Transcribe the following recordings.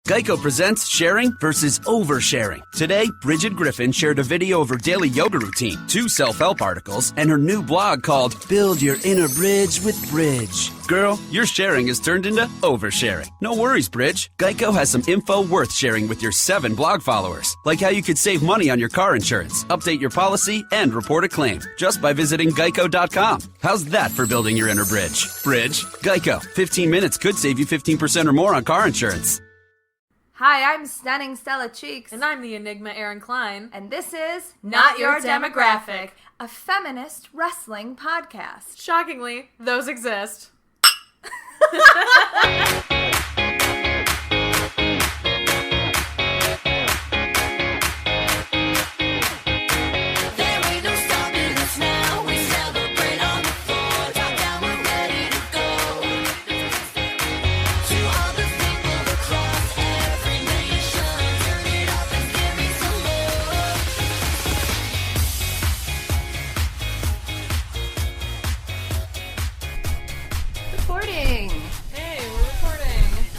Geico presents sharing versus oversharing. Today, Bridget Griffin shared a video of her daily yoga routine, 2 self-help articles, and her new blog called Build Your Inner Bridge with Bridge. Girl, your sharing has turned into oversharing. No worries, Bridge. Geico has some info worth sharing with your 7 blog followers, like how you could save money on your car insurance, update your policy, and report a claim just by visiting geico.com. How's that for building your inner bridge? Bridge? Geico. 15 minutes could save you 15% or more on car insurance. Hi, I'm Stunning Stella Cheeks. And I'm the Enigma Erin Klein. And this is Not Your Demographic, a feminist wrestling podcast. Shockingly, those exist.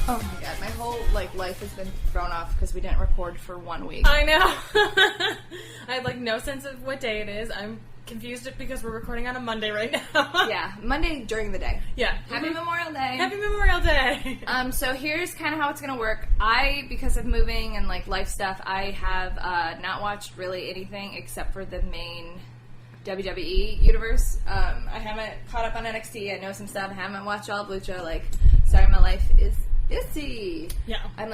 Oh my god, my whole life has been thrown off because we didn't record for 1 week. I know. I have no sense of what day it is. I'm confused because we're recording on a Monday right now. Yeah, Monday during the day. Yeah. Happy Memorial Day. Happy Memorial Day. So here's kind of how it's going to work. Because of moving and life stuff, I have not watched really anything except for the main WWE universe. I haven't caught up on NXT. I know some stuff. I haven't watched all of Lucha. Sorry, my life is busy. Yeah. I'm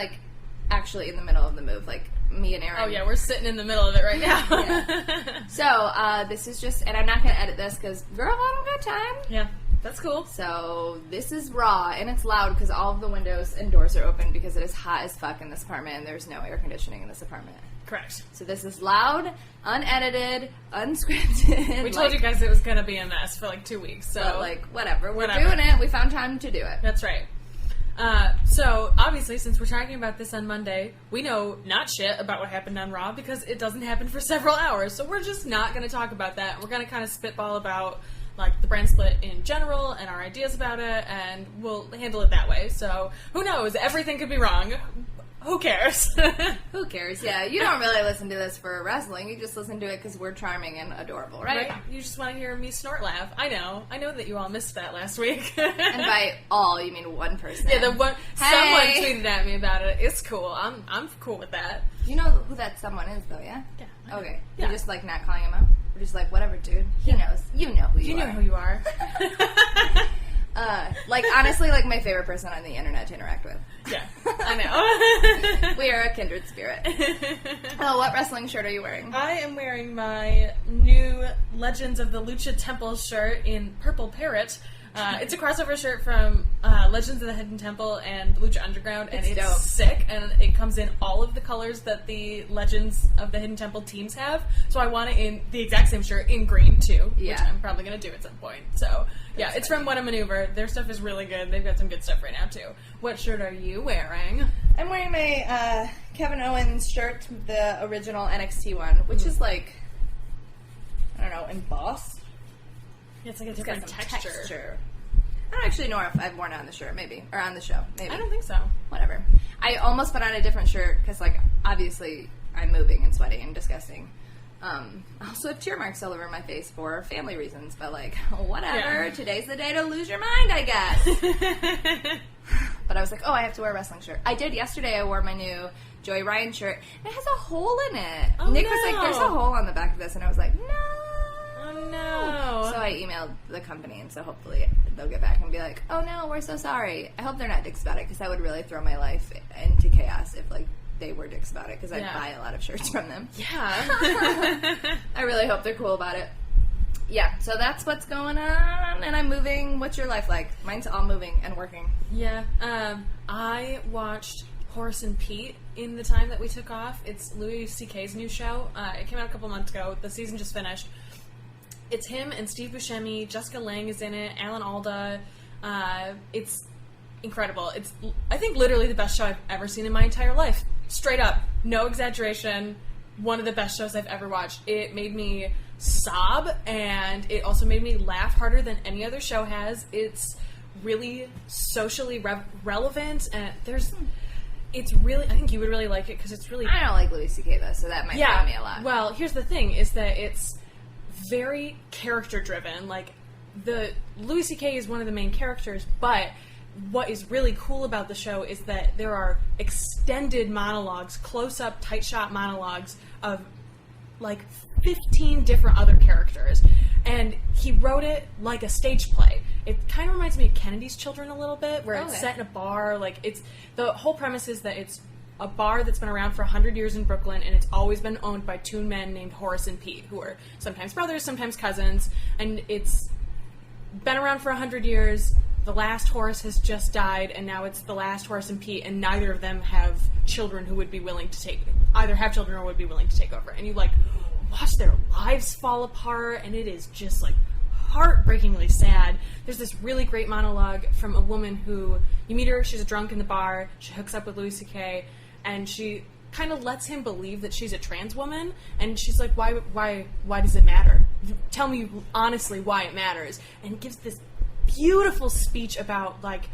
actually in the middle of the move. Me and Erin. Oh yeah, we're sitting in the middle of it right now. Yeah. So this is just, and I'm not going to edit this because, girl, I don't got time. Yeah, that's cool. So this is raw, and it's loud because all of the windows and doors are open because it is hot as fuck in this apartment, and there's no air conditioning in this apartment. Correct. So this is loud, unedited, unscripted. We told you guys it was going to be a mess for 2 weeks. So whatever. We're doing it. We found time to do it. That's right. So, obviously, since we're talking about this on Monday, we know not shit about what happened on Raw because it doesn't happen for several hours. So we're just not going to talk about that. We're going to kind of spitball about, the brand split in general and our ideas about it, and we'll handle it that way. So, who knows? Everything could be wrong. Who cares? Who cares? Yeah, you don't really listen to this for wrestling. You just listen to it because we're charming and adorable, right? You just want to hear me snort laugh. I know that you all missed that last week. And by all, you mean one person. Yeah, someone tweeted at me about it. It's cool. I'm cool with that. You know who that someone is, though, yeah? Yeah. Okay. Yeah. You're just not calling him out? We're just whatever, dude. He knows. You know who you are. You know who you are. Honestly, my favorite person on the internet to interact with. Yeah, I know. We are a kindred spirit. Oh, what wrestling shirt are you wearing? I am wearing my new Legends of the Lucha Temple shirt in Purple Parrot. It's a crossover shirt from Legends of the Hidden Temple and Lucha Underground, and it's dope. Sick, and it comes in all of the colors that the Legends of the Hidden Temple teams have, so I want it in the exact same shirt in green, too, which I'm probably going to do at some point. So, yeah, it's from What a Maneuver. Their stuff is really good. They've got some good stuff right now, too. What shirt are you wearing? I'm wearing my Kevin Owens shirt, the original NXT one, which is I don't know, embossed. It's a different texture. I don't actually know if I've worn it on the shirt, maybe. Or on the show, maybe. I don't think so. Whatever. I almost put on a different shirt because, obviously, I'm moving and sweaty and disgusting. I also have tear marks all over my face for family reasons, but, whatever. Yeah. Today's the day to lose your mind, I guess. But I was I have to wear a wrestling shirt. I did yesterday. I wore my new Joey Ryan shirt. It has a hole in it. Oh, Nick was there's a hole on the back of this, and I was no. Oh, no. So I emailed the company, and so hopefully they'll get back and be oh, no, we're so sorry. I hope they're not dicks about it, because that would really throw my life into chaos if, they were dicks about it, because I'd buy a lot of shirts from them. Yeah. I really hope they're cool about it. Yeah, so that's what's going on, and I'm moving. What's your life like? Mine's all moving and working. Yeah. I watched Horace and Pete in the time that we took off. It's Louis C.K.'s new show. It came out a couple months ago. The season just finished. It's him and Steve Buscemi. Jessica Lange is in it. Alan Alda. It's incredible. It's, I think, literally the best show I've ever seen in my entire life. Straight up. No exaggeration. One of the best shows I've ever watched. It made me sob, and it also made me laugh harder than any other show has. It's really socially relevant, and It's really, I think you would really like it because it's really... I don't like Louis C.K. though, so that might bother me a lot. Well, here's the thing, is that it's very character-driven. Like, the Louis C.K. is one of the main characters, but what is really cool about the show is that there are extended monologues, close-up, tight-shot monologues of, like, 15 different other characters. And he wrote it like a stage play. It kind of reminds me of Kennedy's Children a little bit, where it's set in a bar. Like, it's... The whole premise is that it's a bar that's been around for 100 years in Brooklyn, and it's always been owned by two men named Horace and Pete, who are sometimes brothers, sometimes cousins, and it's been around for 100 years. The last Horace has just died, and now it's the last Horace and Pete, and neither of them have children who would be willing to either have children or would be willing to take over. And you, like, watch their lives fall apart, and it is just, like, heartbreakingly sad. There's this really great monologue from a woman who, you meet her, she's a drunk in the bar, she hooks up with Louis C.K., and she kind of lets him believe that she's a trans woman, and she's like, why does it matter? Tell me honestly why it matters. And gives this beautiful speech about, like,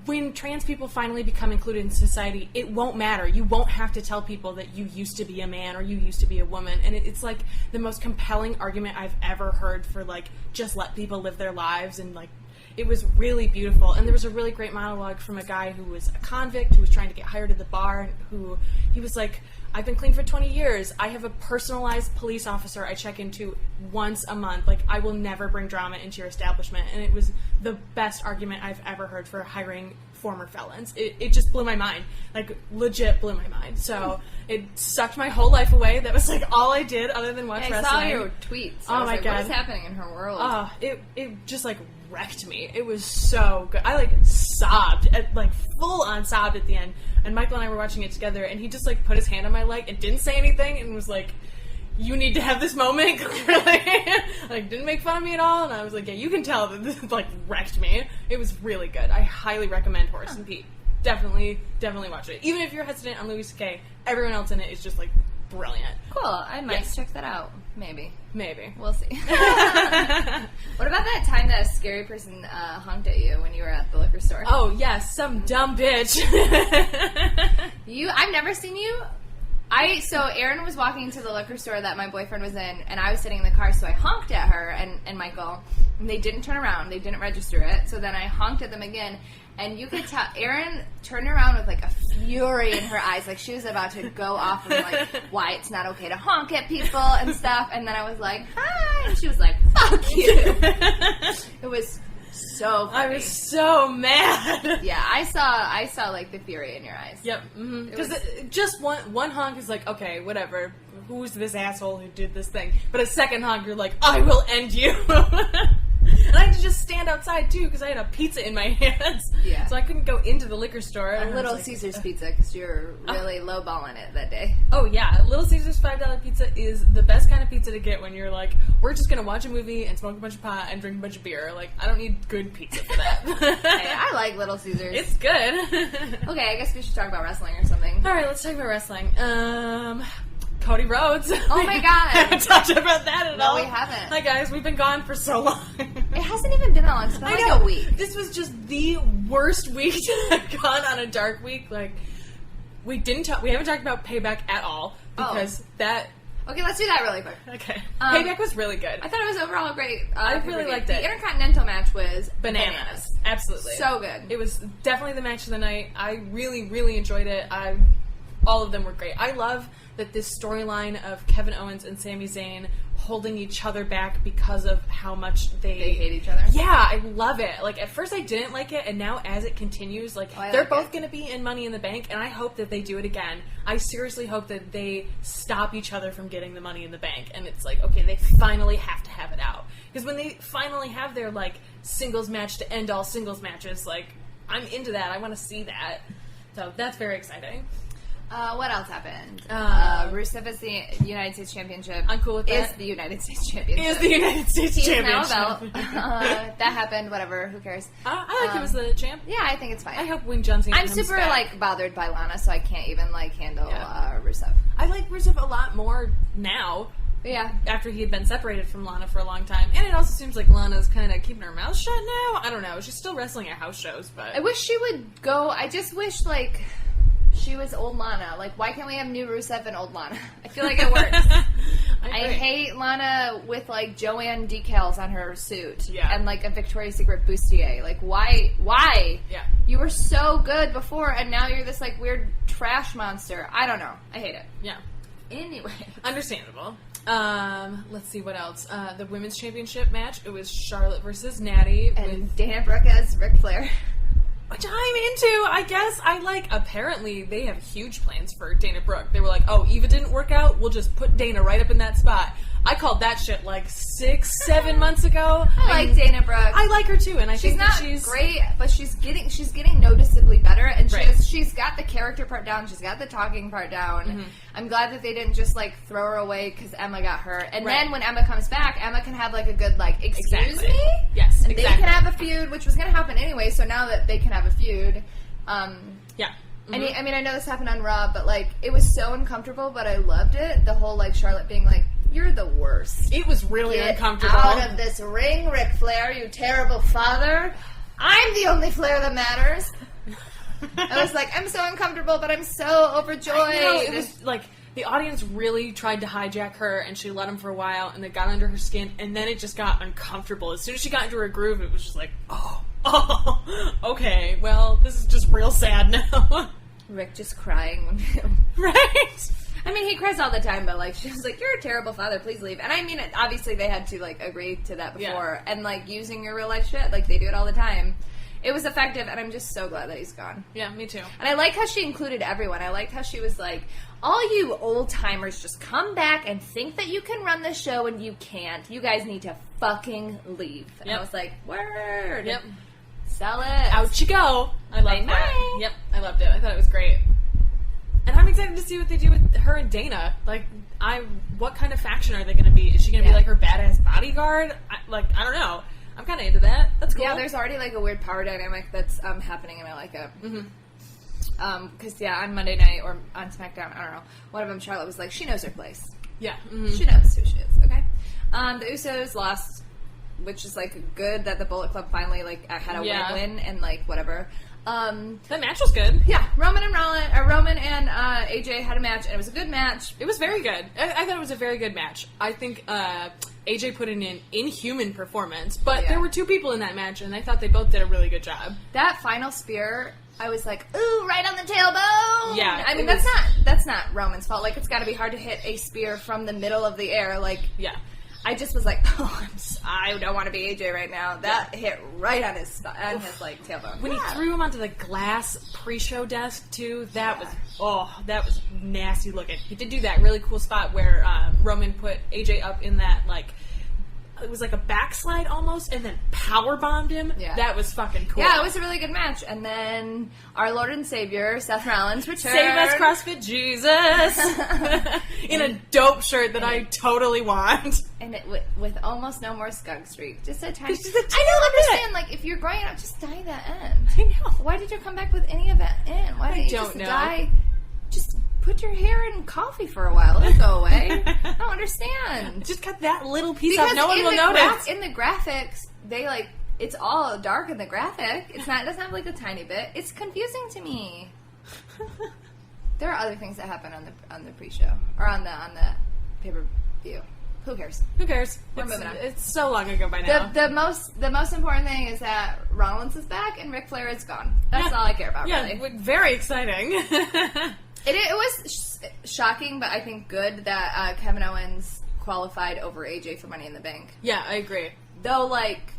when trans people finally become included in society, it won't matter. You won't have to tell people that you used to be a man or you used to be a woman. And it's, like, the most compelling argument I've ever heard for, like, just let people live their lives. And, like, it was really beautiful. And there was a really great monologue from a guy who was a convict, who was trying to get hired at the bar, he was like, I've been clean for 20 years. I have a personalized police officer I check into once a month. Like, I will never bring drama into your establishment. And it was the best argument I've ever heard for hiring former felons. It just blew my mind. Like, legit blew my mind. So it sucked my whole life away. That was, like, all I did other than watch wrestling. I saw your tweets. Oh, my God. What's happening in her world? Oh, it just, like, wrecked me. It was so good. I, like, sobbed, full on sobbed at the end. And Michael and I were watching it together, and he just, like, put his hand on my leg and didn't say anything and was like, you need to have this moment, clearly. Like, didn't make fun of me at all, and I was like, yeah, you can tell that this, like, wrecked me. It was really good. I highly recommend Horace and Pete. Definitely watch it. Even if you're hesitant on Louis C.K., everyone else in it is just, like, brilliant. Cool. I might check that out. Maybe. We'll see. What about that time that a scary person honked at you when you were at the liquor store? Oh, yes, some dumb bitch. I've never seen you. So Erin was walking to the liquor store that my boyfriend was in, and I was sitting in the car, so I honked at her and Michael, and they didn't turn around. They didn't register it. So then I honked at them again, and you could tell Erin turned around with, like, a fury in her eyes, like she was about to go off and, like, why it's not okay to honk at people and stuff. And then I was like, hi, and she was like, fuck you. It was so funny. I was so mad. Yeah, I saw like the fury in your eyes. Yep. Because just one honk is like, okay, whatever. Who's this asshole who did this thing? But a second honk, you're like, I will end you. And I had to just stand outside too because I had a pizza in my hands. Yeah. So I couldn't go into the liquor store. A Little Caesars pizza because you're really lowballing it that day. Oh yeah, Little Caesars $5 pizza is the best kind of pizza to get when you're like, we're just gonna watch a movie and smoke a bunch of pot and drink a bunch of beer. Like, I don't need good pizza for that. Hey, I like Little Caesars. It's good. Okay, I guess we should talk about wrestling or something. All right, let's talk about wrestling. Cody Rhodes. Oh my God. Haven't talked about that at all. No, we haven't. Hi guys, we've been gone for so long. It hasn't even been that long. It's been like a week. This was just the worst week to have gone on a dark week. Like, we haven't talked about Payback at all because that. Okay, let's do that really quick. Okay. Payback was really good. I thought it was overall great. I really liked it. The Intercontinental match was bananas. Absolutely. So good. It was definitely the match of the night. I really, really enjoyed it. All of them were great. I love that this storyline of Kevin Owens and Sami Zayn holding each other back because of how much they hate each other. Yeah, I love it. Like, at first I didn't like it, and now as it continues, they're both going to be in Money in the Bank, and I hope that they do it again. I seriously hope that they stop each other from getting the Money in the Bank, and it's like, okay, they finally have to have it out. Because when they finally have their, like, singles match to end all singles matches, like, I'm into that. I want to see that. So that's very exciting. What else happened? Rusev is the United States Championship. I'm cool with that. Is the United States Championship. Is the United States Championship. Now a belt. That happened. Whatever. Who cares? I like him as the champ. Yeah, I think it's fine. I hope when John Cena I'm super back. bothered by Lana, so I can't even handle Rusev. I like Rusev a lot more now. Yeah. After he had been separated from Lana for a long time. And it also seems like Lana's kind of keeping her mouth shut now. I don't know. She's still wrestling at house shows, but... I wish she would go... I just wish, she was old Lana. Like, why can't we have new Rusev and old Lana? I feel like it works. I hate Lana with, like, Joanne decals on her suit. Yeah. And, like, a Victoria's Secret bustier. Like, why? Yeah. You were so good before, and now you're this, like, weird trash monster. I don't know. I hate it. Yeah. Anyway. Understandable. Let's see what else. The women's championship match, it was Charlotte versus Natty. And Dana Brooke as Ric Flair. Which I'm into, I guess. Apparently they have huge plans for Dana Brooke. They were like, oh, Eva didn't work out, we'll just put Dana right up in that spot. I called that shit like 6-7 months ago. I like Dana Brooke. I like her too, and I think that she's great, but she's getting noticeably better, and she's got the character part down, she's got the talking part down. Mm-hmm. I'm glad that they didn't just like throw her away because Emma got hurt, and then when Emma comes back, Emma can have like a good like excuse me, yes, and they can have a feud, which was going to happen anyway. So now that they can have a feud, Mm-hmm. I mean, I know this happened on Raw, but like it was so uncomfortable, but I loved it. The whole like Charlotte being like, "You're the worst." It was really uncomfortable. Out of this ring, Ric Flair, you terrible father. I'm the only Flair that matters. I was like, I'm so uncomfortable, but I'm so overjoyed. I know, it was like the audience really tried to hijack her, and she let him for a while, and they got under her skin, and then it just got uncomfortable. As soon as she got into her groove, it was just like, oh, okay, well, this is just real sad now. Rick just crying. Right? I mean, he cries all the time, but, like, she was like, you're a terrible father, please leave. And I mean, obviously they had to, like, agree to that before. Yeah. And, like, using your real life shit, like, they do it all the time. It was effective, and I'm just so glad that he's gone. Yeah, me too. And I like how she included everyone. I liked how she was like, all you old-timers just come back and think that you can run the show, and you can't. You guys need to fucking leave. And I was like, word. Yep. Sell it. Out you go. I loved that. Yep, I loved it. I thought it was great. And I'm excited to see what they do with her and Dana. Like, what kind of faction are they going to be? Is she going to be like her badass bodyguard? I don't know. I'm kind of into that. That's cool. Yeah, there's already like a weird power dynamic that's happening, and I like it. Mm-hmm. Because on Monday night or on SmackDown, I don't know, one of them, Charlotte was like, she knows her place. Yeah, mm-hmm. She knows who she is. Okay. The Usos lost, which is like good that the Bullet Club finally like had a win and like whatever. That match was good. Yeah, Roman and AJ had a match, and it was a good match. It was very good. I thought it was a very good match. I think AJ put in an inhuman performance, but there were two people in that match, and I thought they both did a really good job. That final spear, I was like, ooh, right on the tailbone. Yeah, I mean that's not Roman's fault. Like, it's got to be hard to hit a spear from the middle of the air. Like, I just was like, I don't want to be AJ right now. That hit right on his like tailbone. When he threw him onto the glass pre-show desk too, that was nasty looking. He did do that really cool spot where Roman put AJ up in that like. It was like a backslide almost, and then power bombed him. Yeah. That was fucking cool. Yeah, it was a really good match. And then our Lord and Savior, Seth Rollins, returned. Save us, CrossFit Jesus! In a dope shirt that I totally want. And it with almost no more skunk streak. Just a tiny... I don't understand. Like, if you're growing up, just dye that end. I know. Why did you come back with any of that in? Why didn't you just dye... Just... Put your hair in coffee for a while. It'll go away. I don't understand. Just cut that little piece off. No one will notice. In the graphics, they like it's all dark in the graphic. It doesn't have like a tiny bit. It's confusing to me. There are other things that happen on the pre-show or on the pay-per-view. Who cares? Who cares? We're moving on. It's so long ago by now. The most important thing is that Rollins is back and Ric Flair is gone. That's all I care about. Yeah, really. Very exciting. It was shocking, but I think good that Kevin Owens qualified over AJ for Money in the Bank. Yeah, I agree. Though, like,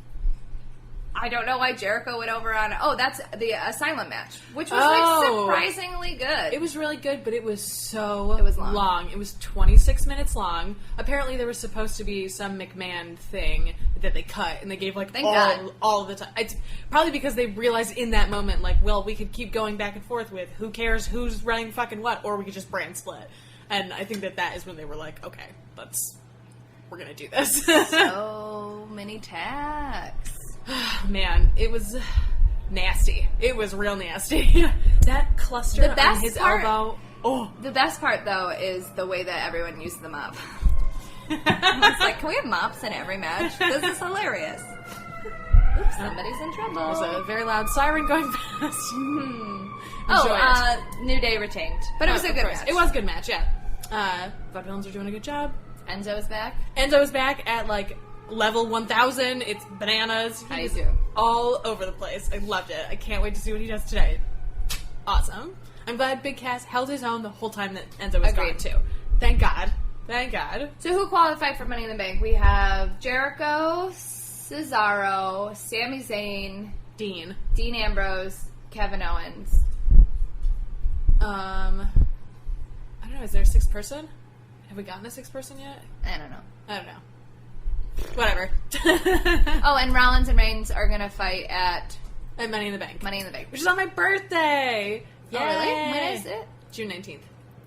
I don't know why Jericho went over on... Oh, that's the Asylum match, which was, like, surprisingly good. It was really good, but it was long. It was 26 minutes long. Apparently, there was supposed to be some McMahon thing that they cut, and they gave, like, all of the time. It's probably because they realized in that moment, like, well, we could keep going back and forth with who cares who's running fucking what, or we could just brand split. And I think that is when they were like, okay, we're gonna do this. So many tags. Man, it was nasty. It was real nasty. That cluster on his elbow. Oh. The best part, though, is the way that everyone used the mop. It's like, can we have mops in every match? This is hilarious. Oops, somebody's in trouble. There's a very loud siren going past. Enjoy it. New Day retained. But it was a good match. It was a good match, yeah. Vaudevillains are doing a good job. Enzo is back. Enzo is back at, like, level 1000. It's bananas. How do you He's do? all over the place. I loved it. I can't wait to see what he does today. Awesome. I'm glad Big Cass held his own the whole time that Enzo was gone, too. Thank God. Thank God. So who qualified for Money in the Bank? We have Jericho, Cesaro, Sami Zayn, Dean Ambrose, Kevin Owens. I don't know. Is there a sixth person? Have we gotten a sixth person yet? I don't know. Whatever. Oh, and Rollins and Reigns are going to fight at Money in the Bank. Money in the Bank. Which is on my birthday. Oh, really? When is it? June 19th.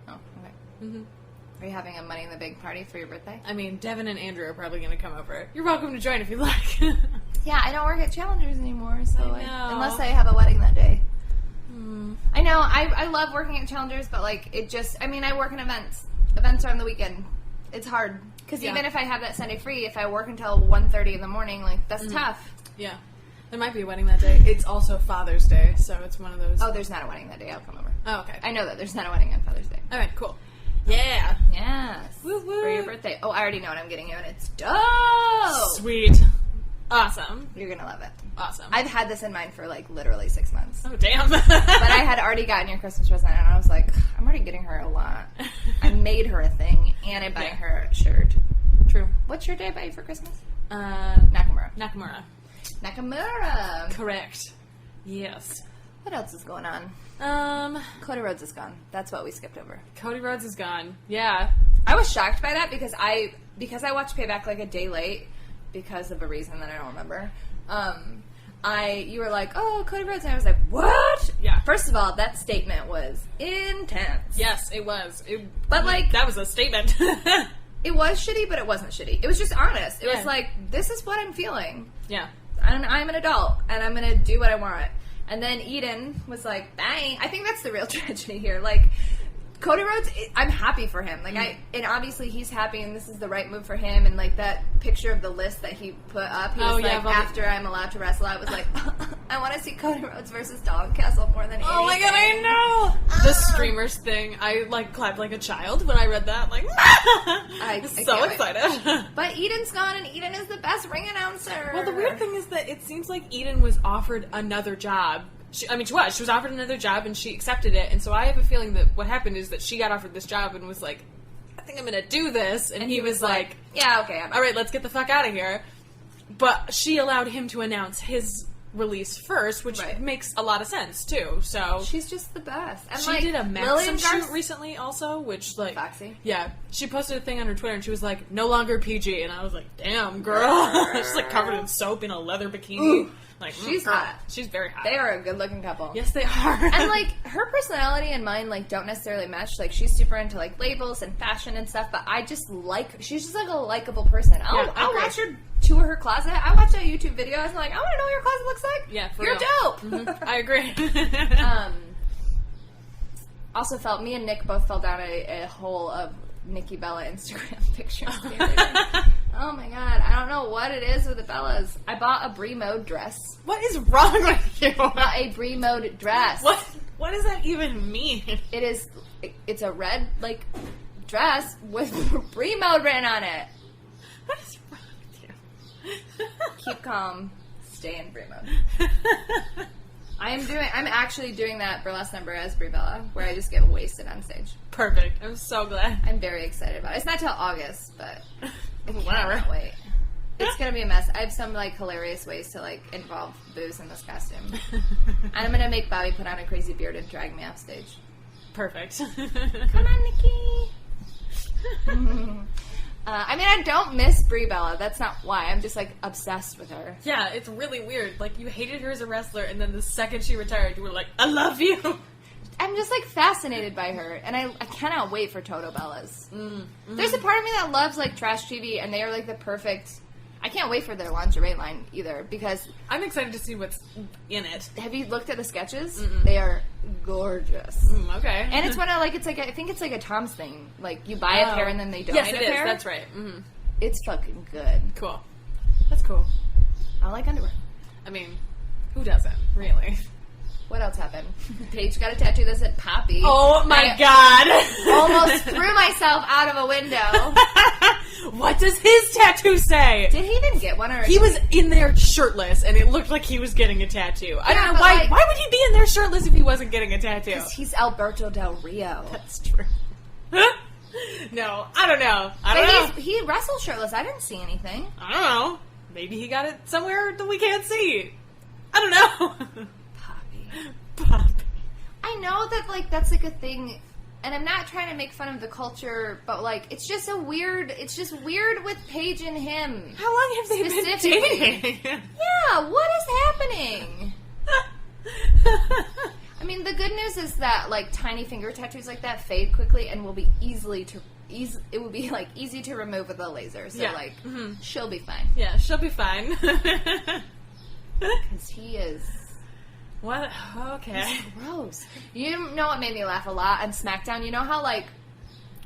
Oh, okay. Mm-hmm. Are you having a Money in the Bank party for your birthday? I mean, Devin and Andrew are probably going to come over. You're welcome to join if you'd like. Yeah, I don't work at Challengers anymore, so unless I have a wedding that day. I know, I love working at Challengers, but like, it just, I mean, I work in events. Events are on the weekend. It's hard. Because even if I have that Sunday free, if I work until 1:30 in the morning, like, that's tough. Yeah. There might be a wedding that day. It's also Father's Day, so it's one of those. Oh, there's not a wedding that day. I'll come over. Oh, okay. I know that there's not a wedding on Father's Day. All right, cool. Yeah. Yes. Woo woo. For your birthday. Oh, I already know what I'm getting you, and it's dope. Sweet. Awesome. You're going to love it. Awesome. I've had this in mind for, like, literally 6 months. Oh, damn. But I had already gotten your Christmas present, and I was like, I'm already getting her a lot. I made her a thing, and I bought her a shirt. True. What shirt did I buy you for Christmas? Nakamura. Correct. Yes. What else is going on? Cody Rhodes is gone. That's what we skipped over. Cody Rhodes is gone. Yeah. I was shocked by that because I watched Payback like a day late because of a reason that I don't remember. You were like, oh, Cody Rhodes, and I was like, what? Yeah. First of all, that statement was intense. Yes, it was. That was a statement. It was shitty, but it wasn't shitty. It was just honest. It was like, this is what I'm feeling. Yeah. And I'm an adult, and I'm going to do what I want. And then Eden was like, bang. I think that's the real tragedy here. Like, Cody Rhodes, I'm happy for him. Like, and obviously he's happy, and this is the right move for him. And, like, that picture of the list that he put up, he was after I'm allowed to wrestle, I was like, I want to see Cody Rhodes versus Castle more than anything. Oh my god, I know! The streamers thing, I, like, clapped like a child when I read that. Like, I was so excited. But Eden's gone, and Eden is the best ring announcer. Well, the weird thing is that it seems like Eden was offered another job. She was offered another job, and she accepted it, and so I have a feeling that what happened is that she got offered this job and was like, I think I'm going to do this, and he was like, yeah, okay. All right, let's get the fuck out of here. But she allowed him to announce his release first, which makes a lot of sense, too, so... She's just the best. And she did a Maxim shoot recently, also, which, like... Foxy? Yeah. She posted a thing on her Twitter, and she was like, no longer PG, and I was like, damn, girl. She's, like, covered in soap in a leather bikini. Ooh. Like, she's hot. She's very hot. They are a good-looking couple. Yes, they are. And, like, her personality and mine, like, don't necessarily match. Like, she's super into, like, labels and fashion and stuff, but I just like... She's just, like, a likable person. I'll watch her tour her closet. I watched a YouTube video. I was like, I want to know what your closet looks like. Yeah, for You're real. dope. I agree. Also me and Nick both fell down a hole of Nikki Bella Instagram pictures. Oh my god, I don't know what it is with the Bellas. I bought a Brie Mode dress. What is wrong with you? A Brie Mode dress. What does that even mean? It's a red, like, dress with Brie Mode written on it. What is wrong with you? Keep calm. Stay in Brie Mode. I'm actually doing that burlesque number as Brie Bella, where I just get wasted on stage. Perfect. I'm so glad. I'm very excited about it. It's not till August, but whatever. I can't wait. It's gonna be a mess. I have some, like, hilarious ways to, like, involve booze in this costume. And I'm gonna make Bobby put on a crazy beard and drag me off stage. Perfect. Come on, Nikki. I mean, I don't miss Brie Bella. That's not why. I'm just, like, obsessed with her. Yeah, it's really weird. Like, you hated her as a wrestler, and then the second she retired, you were like, I love you. I'm just, like, fascinated by her, and I cannot wait for Toto Bellas. There's a part of me that loves, like, trash TV, and they are, like, the perfect... I can't wait for their lingerie line, either, because... I'm excited to see what's in it. Have you looked at the sketches? Mm-mm. They are gorgeous. Okay. And it's one of, like, I think it's, like, a Tom's thing. Like, you buy a pair, and then they donate a pair. Yes, that's right. Mm-hmm. It's fucking good. Cool. That's cool. I like underwear. I mean, who doesn't, really? What else happened? Paige got a tattoo that said Poppy. Oh my god! Almost threw myself out of a window. What does his tattoo say? Did he even get one? Or He was in there shirtless, and it looked like he was getting a tattoo. I don't know why. Like, why would he be in there shirtless if he wasn't getting a tattoo? Because he's Alberto Del Rio. That's true. No, I don't know. I don't know. He wrestled shirtless. I didn't see anything. I don't know. Maybe he got it somewhere that we can't see. I don't know. Poppy. I know that, like, that's, like, a thing, and I'm not trying to make fun of the culture, but, like, it's just weird with Paige and him. How long have they been dating? Yeah, what is happening? I mean, the good news is that, like, tiny finger tattoos like that fade quickly and will be easy to remove with a laser, so, she'll be fine. Yeah, she'll be fine. Because he is... What? Okay. He's gross. You know what made me laugh a lot on SmackDown? You know how, like,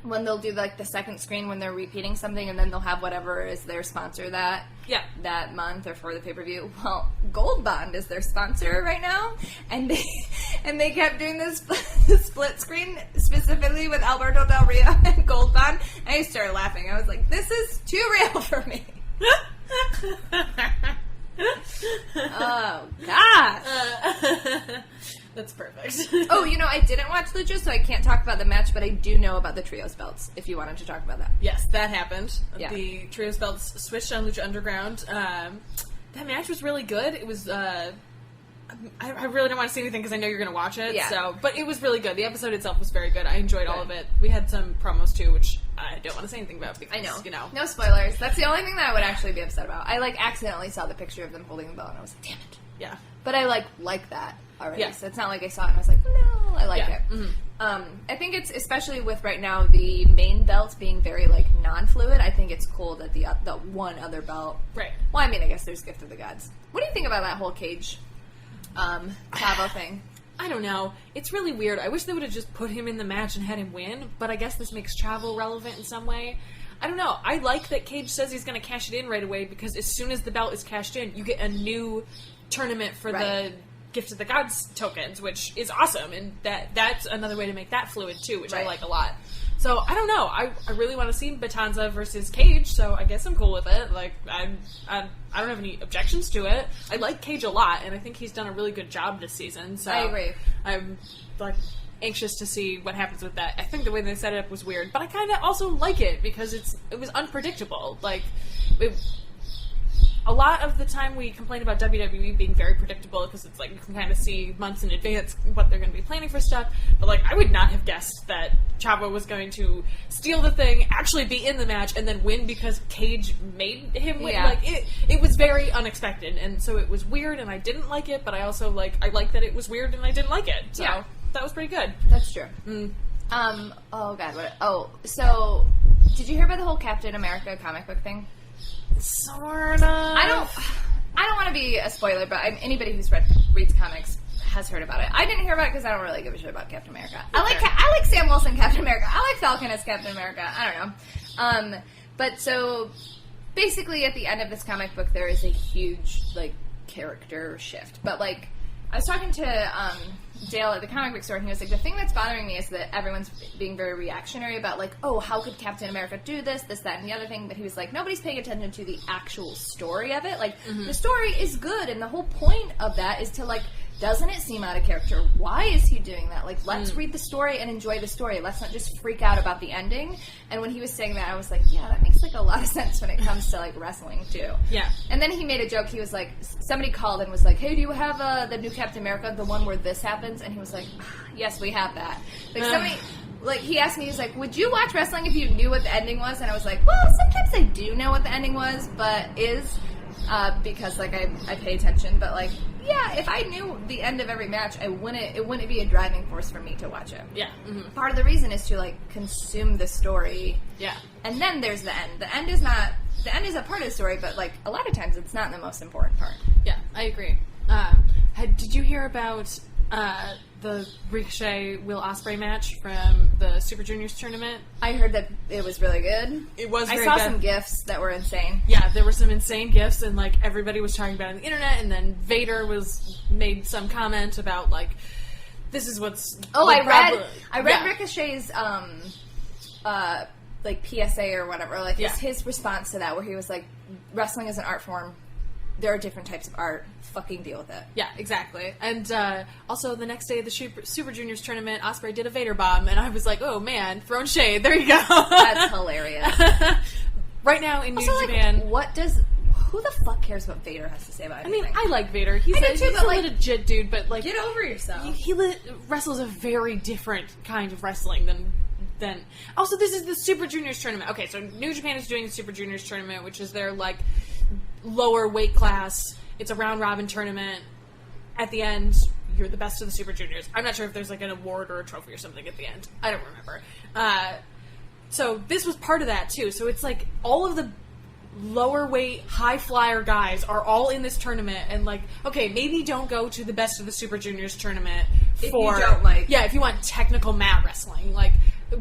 when they'll do, like, the second screen when they're repeating something and then they'll have whatever is their sponsor that month or for the pay-per-view? Well, Gold Bond is their sponsor right now, and they kept doing this split screen specifically with Alberto Del Rio and Gold Bond, and I started laughing. I was like, this is too real for me. Oh, gosh. That's perfect. Oh, you know, I didn't watch Lucha, so I can't talk about the match, but I do know about the Trios belts, if you wanted to talk about that. Yes, that happened. Yeah. The Trios belts switched on Lucha Underground. That match was really good. It was, I really don't want to say anything because I know you're going to watch it. Yeah. But it was really good. The episode itself was very good. I enjoyed all of it. We had some promos too, which I don't want to say anything about because, I know. No spoilers. That's the only thing that I would actually be upset about. I, like, accidentally saw the picture of them holding the belt and I was like, damn it. Yeah. But I, like that already. Yeah. So it's not like I saw it and I was like, no, I like it. Mm-hmm. I think it's, especially with right now the main belt being very, like, non-fluid, I think it's cool that the one other belt... Right. Well, I mean, I guess there's Gift of the Gods. What do you think about that whole cage Chavo thing? I don't know. It's really weird. I wish they would have just put him in the match and had him win, but I guess this makes Chavo relevant in some way. I don't know. I like that Cage says he's going to cash it in right away because as soon as the belt is cashed in, you get a new tournament for the Gift of the Gods tokens, which is awesome, and that's another way to make that fluid too, which I like a lot. So, I don't know. I really want to see Batanza versus Cage, so I guess I'm cool with it. Like, I don't have any objections to it. I like Cage a lot, and I think he's done a really good job this season. So I agree. I'm, like, anxious to see what happens with that. I think the way they set it up was weird, but I kind of also like it because it was unpredictable. Like, a lot of the time we complain about WWE being very predictable because it's like you can kind of see months in advance what they're going to be planning for stuff. But like I would not have guessed that Chavo was going to steal the thing, actually be in the match, and then win because Cage made him win. Yeah. Like it was very unexpected, and so it was weird, and I didn't like it. But I also I like that it was weird, and I didn't like it. So that was pretty good. That's true. Oh god. So did you hear about the whole Captain America comic book thing? Sorta. I don't want to be a spoiler, but anybody who's reads comics has heard about it. I didn't hear about it because I don't really give a shit about Captain America. Okay. I like Sam Wilson Captain America. I like Falcon as Captain America. I don't know. But so basically at the end of this comic book there is a huge like character shift. But like I was talking to Dale at the comic book store, and he was like, the thing that's bothering me is that everyone's being very reactionary about, like, oh, how could Captain America do this, that, and the other thing, but he was like, nobody's paying attention to the actual story of it. Like, the story is good, and the whole point of that is to, like, doesn't it seem out of character? Why is he doing that? Like, let's read the story and enjoy the story. Let's not just freak out about the ending. And when he was saying that, I was like, yeah, that makes, like, a lot of sense when it comes to, like, wrestling, too. Yeah. And then he made a joke. He was like, somebody called and was like, hey, do you have the new Captain America, the one where this happens? And he was like, yes, we have that. Like, somebody... Like, he asked me, he's like, would you watch wrestling if you knew what the ending was? And I was like, well, sometimes I do know what the ending was, but because, like, I pay attention. But, like, yeah, if I knew the end of every match, it wouldn't be a driving force for me to watch it. Yeah. Mm-hmm. Part of the reason is to, like, consume the story. Yeah. And then there's the end. The end is a part of the story, but, like, a lot of times it's not the most important part. Yeah, I agree. Did you hear about the Ricochet Will Ospreay match from the Super Juniors tournament. I heard that it was really good. It was very I saw good. some GIFs that were insane. Yeah, there were some insane gifs, and like everybody was talking about it on the internet, and then Vader made some comment about like, this is what's. Oh, like, I read Ricochet's like PSA or whatever, like his response to that, where he was like, wrestling is an art form. There are different types of art. Fucking deal with it. Yeah, exactly. And also, the next day of the Super Juniors tournament, Ospreay did a Vader bomb, and I was like, oh man, throwing shade. There you go. That's hilarious. Right now in New also, Japan... who the fuck cares what Vader has to say about anything? I mean, I like Vader. He's a legit dude, but like... Get over yourself. He wrestles a very different kind of wrestling than... Also, this is the Super Juniors tournament. Okay, so New Japan is doing the Super Juniors tournament, which is their, like, lower weight class. It's a round-robin tournament. At the end, you're the best of the Super Juniors. I'm not sure if there's, like, an award or a trophy or something at the end. I don't remember. So this was part of that, too. So it's, like, all of the lower weight, high flyer guys are all in this tournament, and, like, okay, maybe don't go to the best of the Super Juniors tournament if you don't like... Yeah, if you want technical mat wrestling. Like,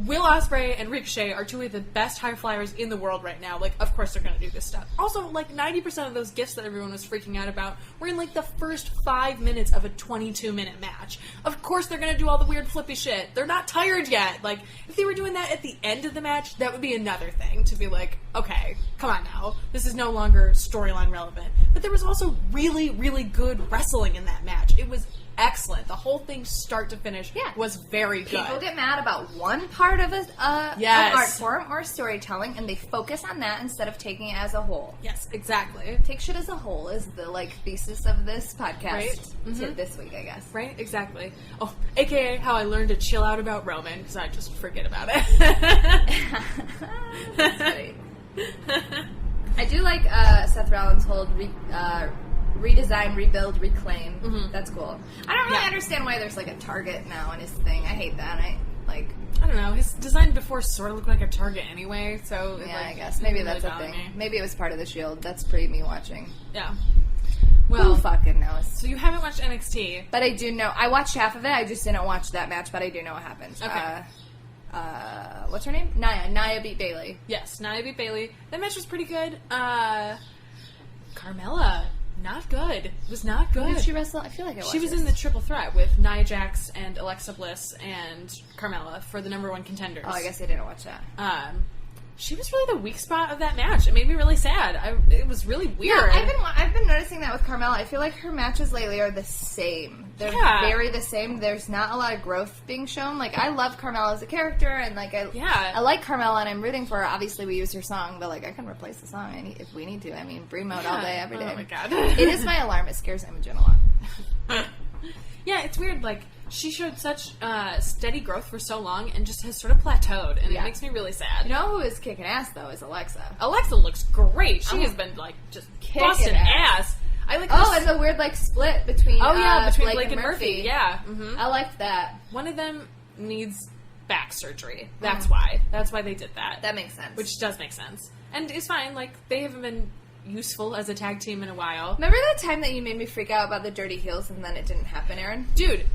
Will Ospreay and Ricochet are two of the best high flyers in the world right now. Like, of course they're going to do this stuff. Also, like, 90% of those gifts that everyone was freaking out about were in, like, the first 5 minutes of a 22-minute match. Of course they're going to do all the weird flippy shit. They're not tired yet. Like, if they were doing that at the end of the match, that would be another thing. To be like, okay, come on now. This is no longer storyline relevant. But there was also really, really good wrestling in that match. It was excellent. The whole thing, start to finish, was very good. People get mad about one part of an art form or storytelling, and they focus on that instead of taking it as a whole. Yes, exactly. Take shit as a whole is the, like, thesis of this podcast. Right? Mm-hmm. This week, I guess. Right? Exactly. Oh, aka how I learned to chill out about Roman, because I just forget about it. That's great. I do like Seth Rollins' whole redesign, rebuild, reclaim. Mm-hmm. That's cool. I don't really understand why there's like a target now in his thing. I hate that. I don't know. His design before sort of looked like a target anyway. So yeah, I guess maybe that's a thing. Maybe it was part of the Shield. That's pre-me watching. Yeah. Well, who fucking knows? So you haven't watched NXT, but I do know. I watched half of it. I just didn't watch that match, but I do know what happens. Okay. What's her name? Nia beat Bayley. Yes, Nia beat Bayley. That match was pretty good. Carmella. Not good. It was not good. Who did she wrestle? I feel like she was in the triple threat with Nia Jax and Alexa Bliss and Carmella for the number one contenders. Oh, I guess I didn't watch that. She was really the weak spot of that match. It made me really sad. It was really weird. Yeah, I've been noticing that with Carmella. I feel like her matches lately are the same. They're very the same. There's not a lot of growth being shown. Like, I love Carmella as a character, and like I like Carmella, and I'm rooting for her. Obviously, we use her song, but like I can replace the song if we need to. I mean, Brie mode all day, every day. Oh my god, it is my alarm. It scares Imogen a lot. Yeah, it's weird. Like, she showed such steady growth for so long and just has sort of plateaued, and it makes me really sad. You know who is kicking ass, though, is Alexa. Alexa looks great. She has been, like, just busting ass. I like and the weird, like, split between between Blake and Murphy. Yeah. Mm-hmm. I liked that. One of them needs back surgery. That's why. That's why they did that. That makes sense. Which does make sense. And it's fine. Like, they haven't been useful as a tag team in a while. Remember that time that you made me freak out about the Dirty Heels and then it didn't happen, Erin? Dude,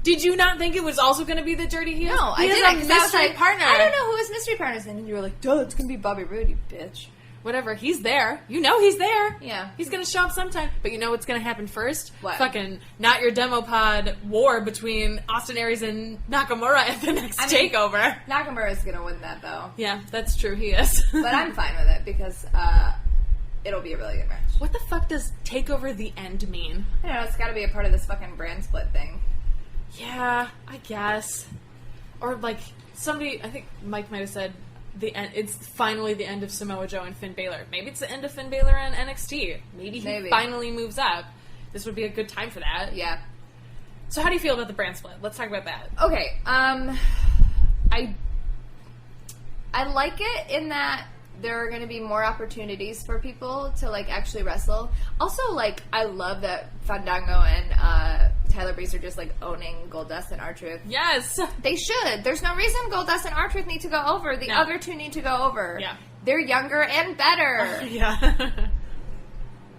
did you not think it was also going to be the Dirty Heels? No, I didn't. Mystery partner. I don't know who his mystery partner is. And you were like, duh, it's going to be Bobby Roode, you bitch. Whatever, he's there. You know he's there. Yeah. He's going to show up sometime. But you know what's going to happen first? What? Fucking not your demo pod war between Austin Aries and Nakamura at the next takeover. Nakamura is going to win that, though. Yeah, that's true, he is. But I'm fine with it because it'll be a really good match. What the fuck does takeover the end mean? I don't know, it's got to be a part of this fucking brand split thing. Yeah, I guess. Or, like, somebody, I think Mike might have said, it's finally the end of Samoa Joe and Finn Balor. Maybe it's the end of Finn Balor and NXT. Maybe he finally moves up. This would be a good time for that. Yeah. So how do you feel about the brand split? Let's talk about that. Okay, I like it in that there are going to be more opportunities for people to, like, actually wrestle. Also, like, I love that Fandango and Tyler Breeze are just, like, owning Goldust and R-Truth. Yes! They should. There's no reason Goldust and R-Truth need to go over. The other two need to go over. Yeah. They're younger and better. Yeah.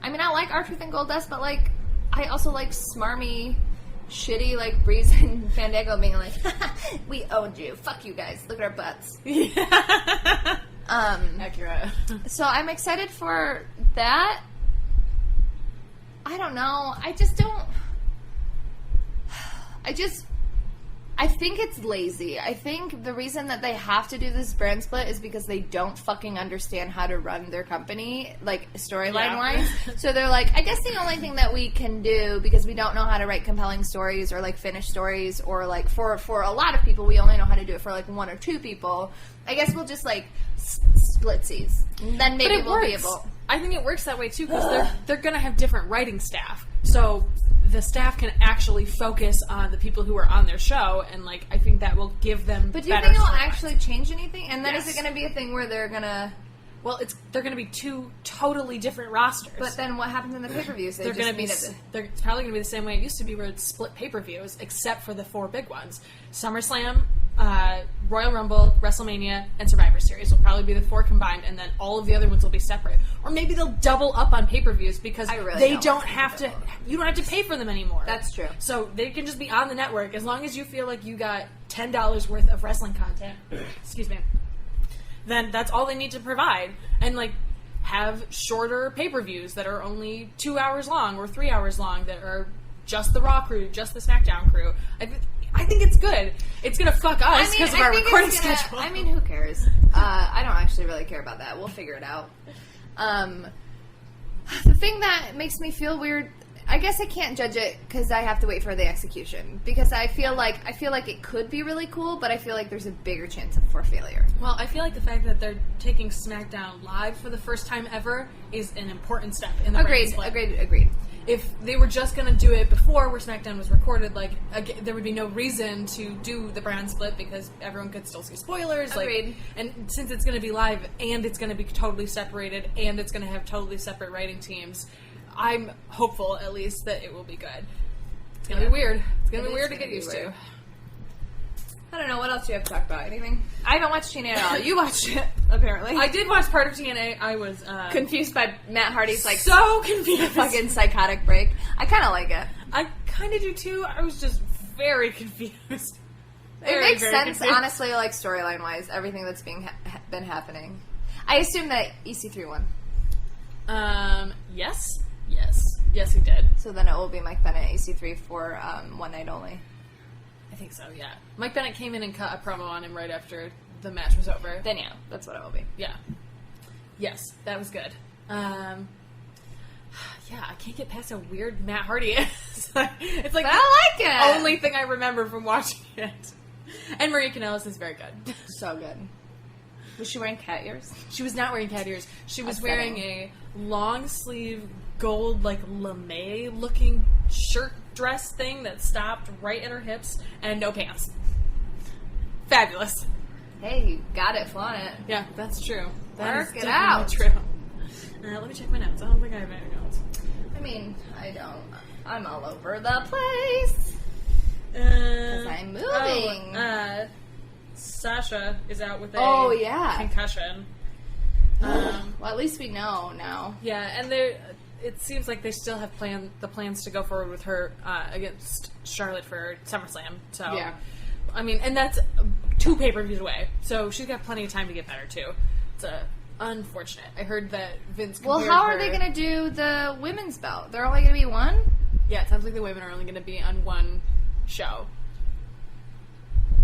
I mean, I like R-Truth and Goldust, but, like, I also like smarmy, shitty, like, Breeze and Fandango being like, we owned you. Fuck you guys. Look at our butts. Yeah. Accurate. So I'm excited for that. I don't know. I think it's lazy. I think the reason that they have to do this brand split is because they don't fucking understand how to run their company, like, storyline-wise. So they're like, I guess the only thing that we can do, because we don't know how to write compelling stories or, like, finish stories, or, like, for a lot of people, we only know how to do it for, like, 1 or 2 people. I guess we'll just, like, splitsies. Then maybe we'll be able... I think it works that way, too, because they're going to have different writing staff. So... the staff can actually focus on the people who are on their show, and, like, I think that will give them But do you think it'll actually change anything? And then is it going to be a thing where they're going to... Well, they're going to be 2 totally different rosters. But then what happens in the pay-per-views? It's probably going to be the same way it used to be, where it's split pay-per-views, except for the 4 big ones. SummerSlam, Royal Rumble, WrestleMania, and Survivor Series will probably be the 4 combined, and then all of the other ones will be separate. Or maybe they'll double up on pay-per-views because they don't have to... You don't have to pay for them anymore. That's true. So they can just be on the network as long as you feel like you got $10 worth of wrestling content. Excuse me. Then that's all they need to provide. And, like, have shorter pay-per-views that are only 2 hours long or 3 hours long that are just the Raw crew, just the SmackDown crew. I think it's good. It's going to fuck us because of our recording schedule. I mean, who cares? I don't actually really care about that. We'll figure it out. The thing that makes me feel weird, I guess I can't judge it because I have to wait for the execution. Because I feel like it could be really cool, but I feel like there's a bigger chance for failure. Well, I feel like the fact that they're taking SmackDown live for the first time ever is an important step in the brand split. Agreed. If they were just going to do it before where SmackDown was recorded, like, again, there would be no reason to do the brand split because everyone could still see spoilers. Agreed. Like, and since it's going to be live and it's going to be totally separated and it's going to have totally separate writing teams, I'm hopeful, at least, that it will be good. It's going to be weird. It's going to be weird to get used to. I don't know. What else do you have to talk about? Anything? I haven't watched TNA at all. You watched it, apparently. I did watch part of TNA. I was... confused by Matt Hardy's, like... So confused. Fucking psychotic break. I kind of like it. I kind of do, too. I was just very confused. It makes sense, confused. Honestly, like, storyline-wise, everything that's been happening. I assume that EC3 won. Yes. Yes, he did. So then it will be Mike Bennett, EC3 for one night only. I think so, yeah. Mike Bennett came in and cut a promo on him right after the match was over. Then yeah, that's what it will be. Yeah. Yes, that was good. Yeah, I can't get past how weird Matt Hardy is. It's like but I like it. Only thing I remember from watching it. And Maria Kanellis is very good. So good. Was she wearing cat ears? She was not wearing cat ears. She was wearing a long sleeve gold, like, lame looking shirt dress thing that stopped right at her hips and no pants. Fabulous. Hey, you got it, flaunt it. Yeah, that's true. Work it out. True. Let me check my notes. I don't think I have any notes. I mean, I don't. I'm all over the place. Because I'm moving. Sasha is out with a concussion. Well, at least we know now. Yeah, and it seems like they still have plans to go forward with her against Charlotte for SummerSlam. So, yeah. I mean, and that's 2 pay-per-views away. So she's got plenty of time to get better, too. It's unfortunate. I heard that Vince compared how are they going to do the women's belt? They're only going to be one? Yeah, it sounds like the women are only going to be on one show.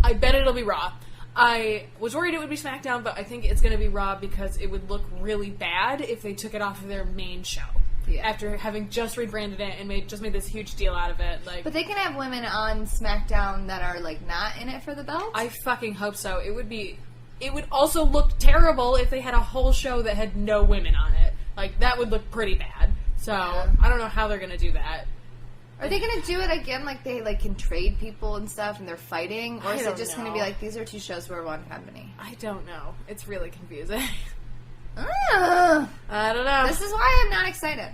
I bet it'll be Raw. I was worried it would be SmackDown, but I think it's going to be Raw because it would look really bad if they took it off of their main show. Yeah. After having just rebranded it and made this huge deal out of it. Like, but they can have women on SmackDown that are, like, not in it for the belt? I fucking hope so. It would also look terrible if they had a whole show that had no women on it. Like, that would look pretty bad. So, yeah. I don't know how they're going to do that. Are they going to do it again like they can trade people and stuff and they're fighting? Or is it just going to be like, these are 2 shows, we're one company? I don't know. It's really confusing. I don't know. This is why I'm not excited.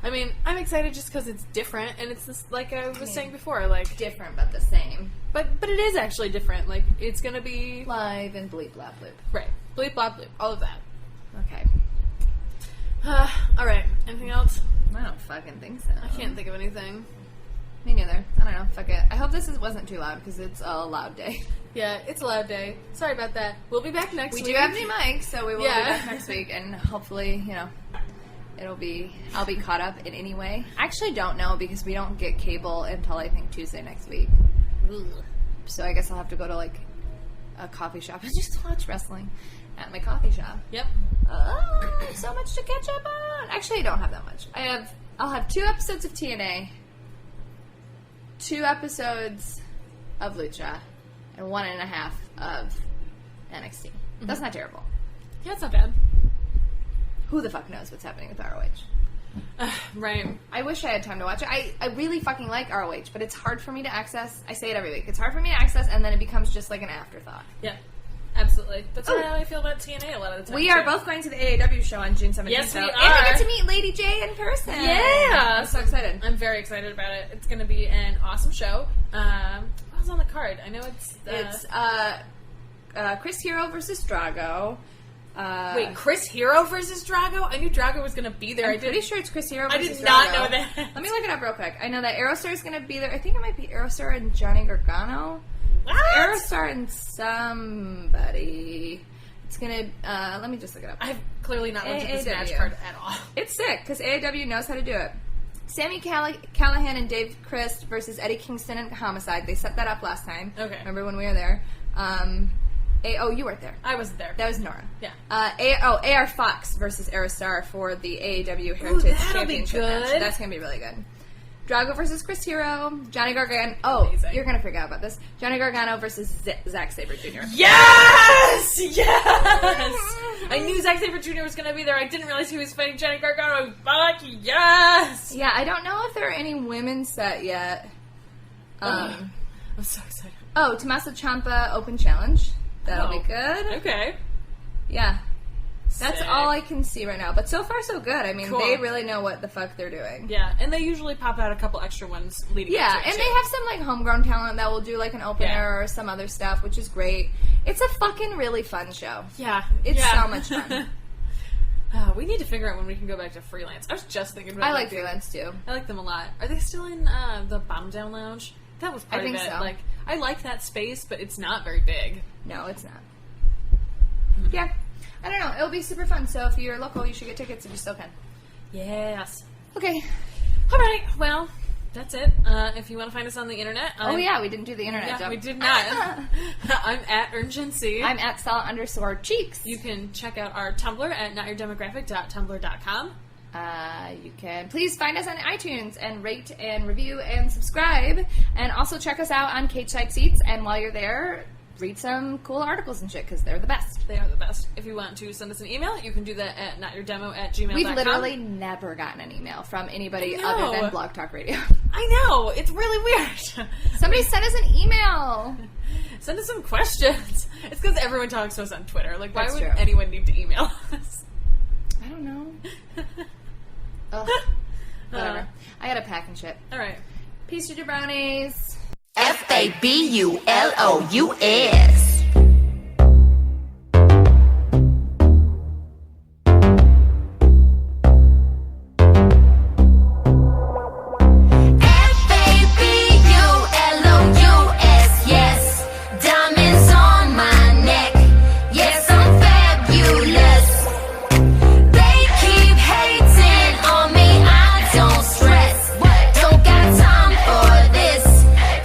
I mean, I'm excited just because it's different, and it's this, like I was saying before, like... Different, but the same. But it is actually different. Like, it's going to be... Live and bleep, blap, bloop. Right. Bleep, blap, bloop. All of that. Okay. Alright. Anything else? I don't fucking think so. I can't think of anything. Me neither. I don't know. Fuck it. I hope this wasn't too loud because it's a loud day. Yeah, it's a loud day. Sorry about that. We'll be back next week. We do have new mics, so we will be back next week, and hopefully, I'll be caught up in any way. I actually don't know because we don't get cable until I think Tuesday next week. Ugh. So I guess I'll have to go to like a coffee shop and just watch wrestling at my coffee shop. Yep. Oh, so much to catch up on. Actually, I don't have that much. I'll have 2 episodes of TNA, 2 episodes of Lucha, and 1.5 of NXT. Mm-hmm. That's not terrible. Yeah, it's not bad. Who the fuck knows what's happening with ROH? Right. I wish I had time to watch it. I really fucking like ROH, but it's hard for me to access. I say it every week. It's hard for me to access, and then it becomes just like an afterthought. Yeah. Absolutely. That's how I feel about TNA a lot of the time. We are both going to the AAW show on June 17th. Yes, we are. And we get to meet Lady J in person. Yeah. I'm so excited. I'm very excited about it. It's going to be an awesome show. What's on the card? I know it's Chris Hero versus Drago. Wait, Chris Hero versus Drago? I knew Drago was going to be there. I'm pretty sure it's Chris Hero versus Drago. I did not know that. Let me look it up real quick. I know that Aerostar is going to be there. I think it might be Aerostar and Johnny Gargano. What? Aerostar and somebody. It's going to... let me just look it up. I've clearly not looked at this match card at all. It's sick, because AAW knows how to do it. Sammy Callahan and Dave Christ versus Eddie Kingston and Homicide. They set that up last time. Okay. Remember when we were there? You weren't there. I wasn't there. That was Nora. Yeah. AR Fox versus Aerostar for the AAW Heritage Championship match. That's going to be really good. Drago versus Chris Hero. Johnny Gargano. Oh, amazing. You're going to forget about this. Johnny Gargano versus Zack Sabre Jr. Yes! Yes! I knew Zack Sabre Jr. was going to be there. I didn't realize he was fighting Johnny Gargano. Fuck, yes! Yeah, I don't know if there are any women set yet. I'm so excited. Oh, Tommaso Ciampa Open Challenge. That'll be good. Okay. Yeah. That's Sick. all I can see right now. But so far, so good. I mean, Cool. they really know what the fuck they're doing. Yeah, and they usually pop out a couple extra ones leading up Yeah, to it, and too. they have some, like, homegrown talent that will do, like, an opener or some other stuff, which is great. It's a fucking really fun show. Yeah. It's so much fun. We need to figure out when we can go back to freelance. I was just thinking about I like freelance, too. I like them a lot. Are they still in the Bomb Down Lounge? That was part I think of it. so. Like, I like that space, but it's not very big. No, it's not. Yeah. I don't know. It'll be super fun. So if you're local, you should get tickets if you still can. Yes. Okay. All right. Well, that's it. If you want to find us on the internet. Oh, yeah. We didn't do the internet Yeah, joke. we did not. I'm at Urgency. I'm at Stella_Cheeks. You can check out our Tumblr at notyourdemographic.tumblr.com. You can please find us on iTunes and rate and review and subscribe. And also check us out on Cage Side Seats. And while you're there, read some cool articles and shit because they're the best. They are the best. If you want to send us an email, you can do that at notyourdemo@gmail.com. We've literally never gotten an email from anybody other than Blog Talk Radio. I know. It's really weird. Somebody send us an email. Send us some questions. It's because everyone talks to us on Twitter. Like, why That's would true. anyone need to email us? I don't know. Ugh. Whatever. I gotta pack and shit. All right. Peace to your brownies. FABULOUS. Yes, diamonds on my neck. Yes, I'm fabulous. They keep hating on me, I don't stress. Don't got time for this,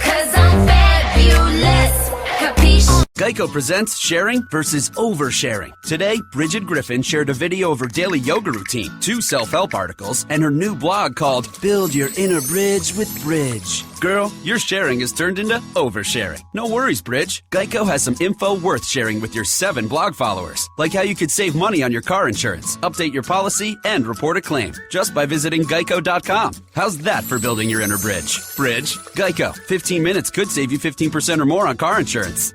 'cause I'm fabulous. Capiche? Geico presents Sharing versus Oversharing. Today, Bridget Griffin shared a video of her daily yoga routine, 2 self-help articles, and her new blog called Build Your Inner Bridge with Bridge. Girl, your sharing has turned into oversharing. No worries, Bridge. Geico has some info worth sharing with your 7 blog followers, like how you could save money on your car insurance, update your policy, and report a claim just by visiting geico.com. How's that for building your inner bridge? Bridge? Geico. 15 minutes could save you 15% or more on car insurance.